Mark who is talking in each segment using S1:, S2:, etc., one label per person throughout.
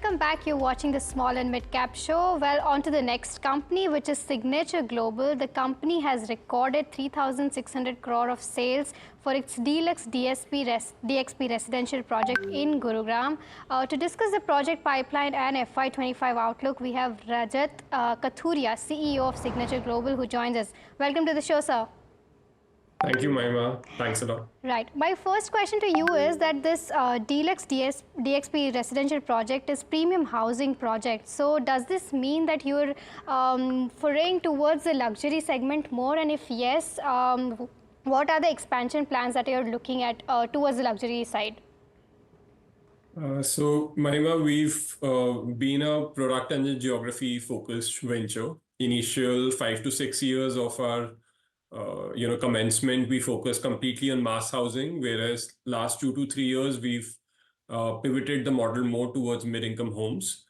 S1: welcome back. You're watching the Small and Mid Cap Show. Well, on to the next company, which is Signature Global. The company has recorded 3,600 crore of sales for its De-Luxe DXP residential project in Gurugram. To discuss the project pipeline and FY25 outlook, we have Rajat Kathuria, CEO of Signature Global, who joins us. Welcome to the show, sir.
S2: Thank you, Mahima. Thanks a lot.
S1: Right. My first question to you is that this De-Luxe DXP residential project is premium housing project. So does this mean that you're foraying towards the luxury segment more? And if yes, what are the expansion plans that you're looking at towards the luxury side?
S2: So, Mahima, we've been a product and geography focused venture. Initial 5 to 6 years of our commencement, we focus completely on mass housing, whereas last 2 to 3 years, we've pivoted the model more towards mid-income homes.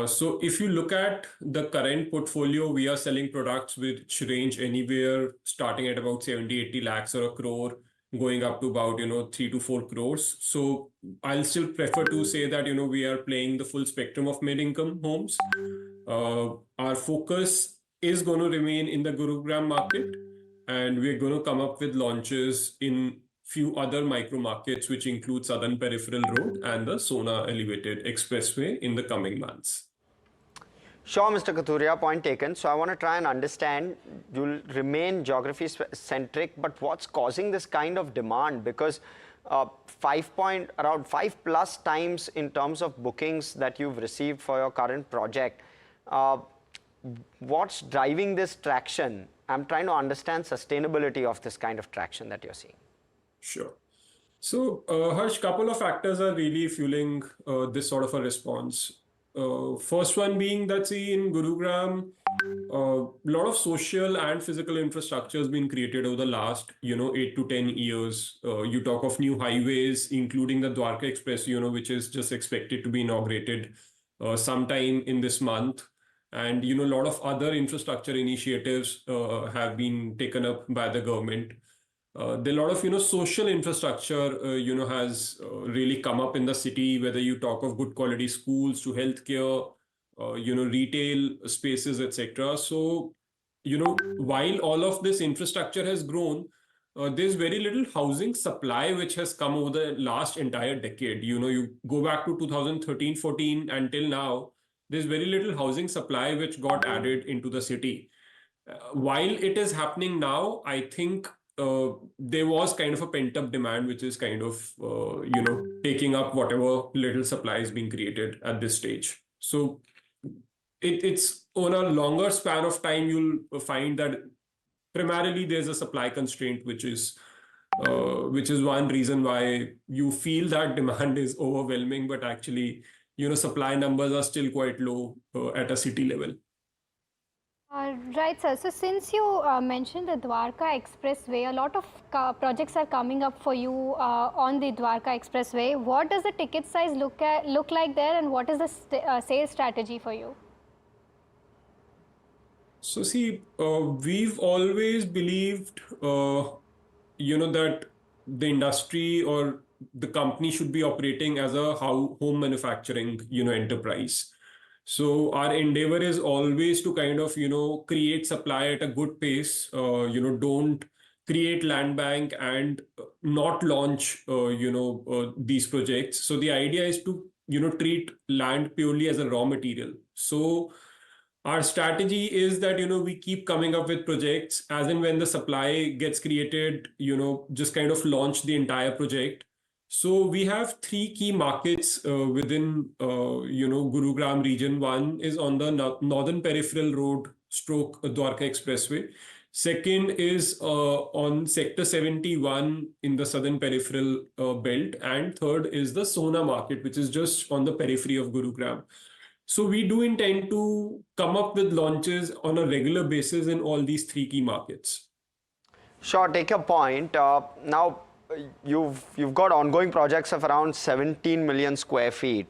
S2: So if you look at the current portfolio, we are selling products which range anywhere starting at about 70-80 lakhs or a crore, going up to about 3 to 4 crores. So I'll still prefer to say that we are playing the full spectrum of mid-income homes. Our focus is going to remain in the Gurugram market. And we're going to come up with launches in few other micro markets, which include Southern Peripheral Road and the Sona Elevated Expressway in the coming months.
S3: Sure, Mr. Kathuria, point taken. So I want to try and understand, you'll remain geography-centric, but what's causing this kind of demand? Because around 5+ times in terms of bookings that you've received for your current project. What's driving this traction? I'm trying to understand sustainability of this kind of traction that you're seeing.
S2: Sure. So, Harsh, couple of factors are really fueling this sort of a response. First one being that, see, in Gurugram, a lot of social and physical infrastructure has been created over the last, 8 to 10 years. You talk of new highways, including the Dwarka Expressway, which is just expected to be inaugurated sometime in this month. And, a lot of other infrastructure initiatives have been taken up by the government. There are a lot of, social infrastructure, has really come up in the city, whether you talk of good quality schools to healthcare, retail spaces, etc. So, while all of this infrastructure has grown, there's very little housing supply which has come over the last entire decade. You go back to 2013-14 until now, there's very little housing supply which got added into the city. While it is happening now, I think there was kind of a pent-up demand which is kind of, taking up whatever little supply is being created at this stage. So it's on a longer span of time, you'll find that primarily there's a supply constraint, which is one reason why you feel that demand is overwhelming, but actually, supply numbers are still quite low at a city level.
S1: Right, sir. So since you mentioned the Dwarka Expressway, a lot of projects are coming up for you on the Dwarka Expressway. What does the ticket size look like there, and what is the sales strategy for you?
S2: So see, we've always believed, that the industry or the company should be operating as a home manufacturing, enterprise. So our endeavor is always to kind of, create supply at a good pace, don't create land bank and not launch, these projects. So the idea is to, treat land purely as a raw material. So our strategy is that, we keep coming up with projects as and when the supply gets created, just kind of launch the entire project. So we have 3 key markets within, Gurugram region. One is on the Northern Peripheral Road / Dwarka Expressway. Second is on Sector 71 in the Southern Peripheral belt. And third is the Sona market, which is just on the periphery of Gurugram. So we do intend to come up with launches on a regular basis in all these 3 key markets.
S3: Sure, take your point. Now, you've got ongoing projects of around 17 million square feet.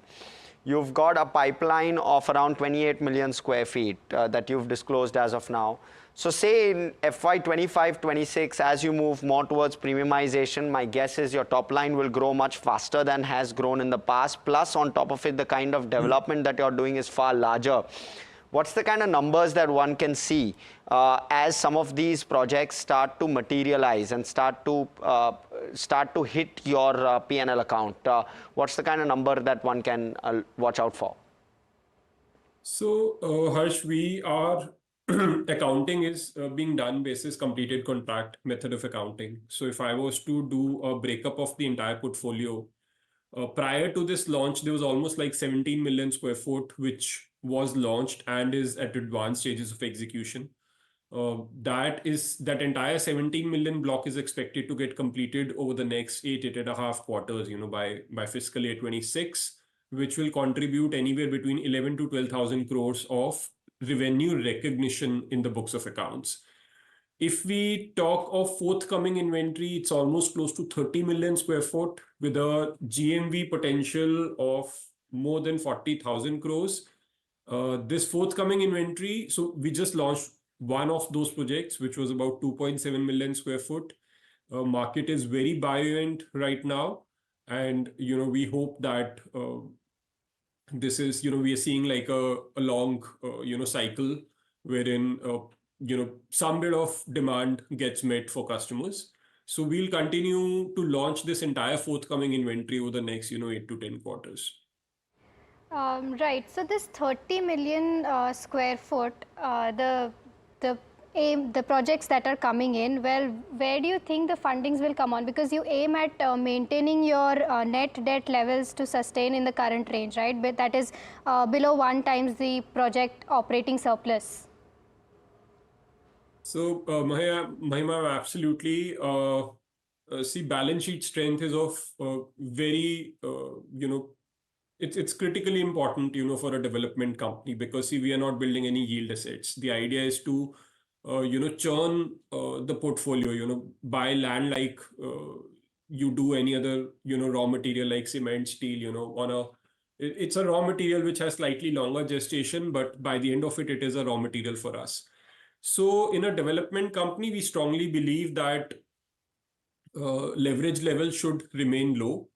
S3: You've got a pipeline of around 28 million square feet that you've disclosed as of now. So say in FY 25-26, as you move more towards premiumization, my guess is your top line will grow much faster than has grown in the past. Plus, on top of it, the kind of development that you're doing is far larger. What's the kind of numbers that one can see as some of these projects start to materialize and start to hit your P&L account? What's the kind of number that one can watch out for?
S2: So, Harsh, we are accounting is being done basis completed contract method of accounting. So, if I was to do a breakup of the entire portfolio, prior to this launch, there was almost like 17 million square foot, which was launched and is at advanced stages of execution. That entire 17 million block is expected to get completed over the next 8.5 quarters, by fiscal year 26, which will contribute anywhere between 11 to 12,000 crores of revenue recognition in the books of accounts. If we talk of forthcoming inventory, it's almost close to 30 million square foot with a GMV potential of more than 40,000 crores. This forthcoming inventory, so we just launched one of those projects, which was about 2.7 million square foot. Market is very buoyant right now. And, we hope that this is, we are seeing like a long, cycle wherein, some bit of demand gets met for customers. So we'll continue to launch this entire forthcoming inventory over the next, 8 to 10 quarters.
S1: Right. So this 30 million square foot, the projects that are coming in, well, where do you think the fundings will come on? Because you aim at maintaining your net debt levels to sustain in the current range, right? But that is below 1 times the project operating surplus.
S2: So, Mahima, absolutely. See, balance sheet strength is of very, it's critically important, for a development company, because see, we are not building any yield assets. The idea is to, churn the portfolio, buy land like you do any other, raw material like cement, steel, it's a raw material which has slightly longer gestation, but by the end of it, it is a raw material for us. So in a development company, we strongly believe that leverage level should remain low.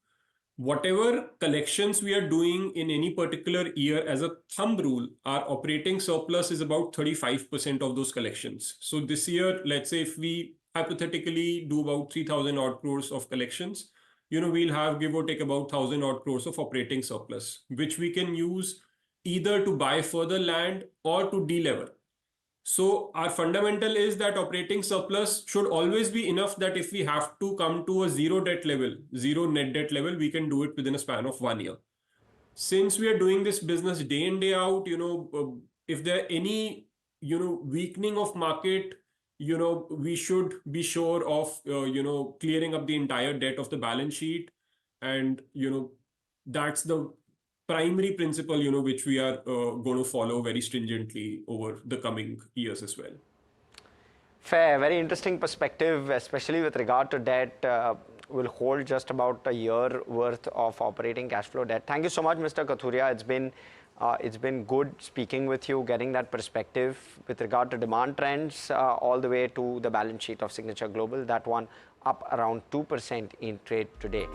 S2: Whatever collections we are doing in any particular year, as a thumb rule, our operating surplus is about 35% of those collections. So this year, let's say if we hypothetically do about 3,000 odd crores of collections, we'll have give or take about 1,000 odd crores of operating surplus, which we can use either to buy further land or to delever. So our fundamental is that operating surplus should always be enough that if we have to come to a zero net debt level, we can do it within a span of 1 year. Since we are doing this business day in, day out, if there are any, weakening of market, we should be sure of, clearing up the entire debt of the balance sheet. And, that's the primary principle, which we are going to follow very stringently over the coming years as well.
S3: Fair, very interesting perspective, especially with regard to debt. Will hold just about a year worth of operating cash flow debt. Thank you so much, Mr. Kathuria. It's been good speaking with you, getting that perspective with regard to demand trends all the way to the balance sheet of Signature Global. That one up around 2% in trade today.